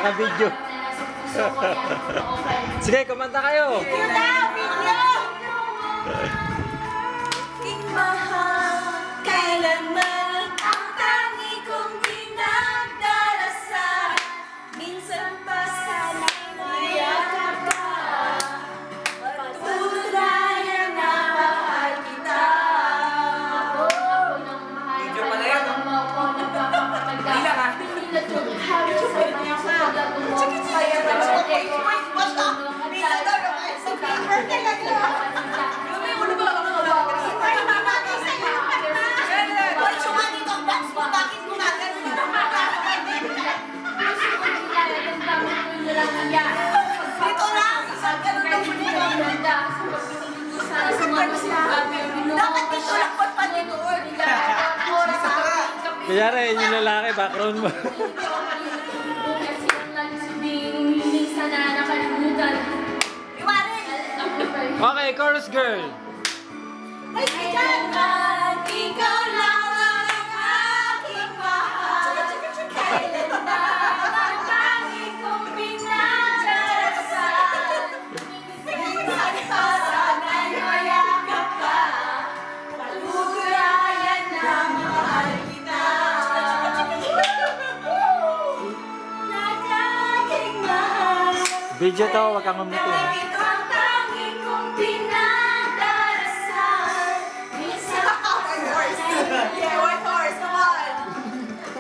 Naka-video. Sige, kumanta kayo. Video daw! Video! Aking mahal, kailanman ang tangi kong pinagdarasal. Minsan pa sana'y mayakap ka, patutunayan na mahal kita. Video pala yan. Hindi lang ah. Dito lang! Ganun lang muli lang. Dapat dito lang po pa dito. Kunyari, yun yung lalaki, background mo. Okay, chorus girl. Kailanman ikaw lang ang aking mahal. Kailanman ang tangi kong pinagdarasal. Minsan pa sana'y mayakap ka, patutunayan na mahal kita. Nag-aking mahal. Video to, wag kang umutin. Ito ang tangi kong pinagdarasal. Minsan pa sana'y Yeah, white horse, come on.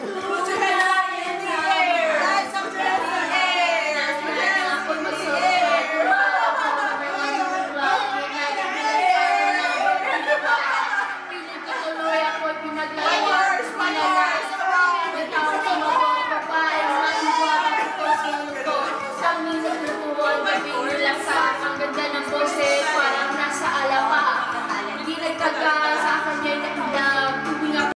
Put your head up in the air. Rise up to the air. White horse, come on. Sa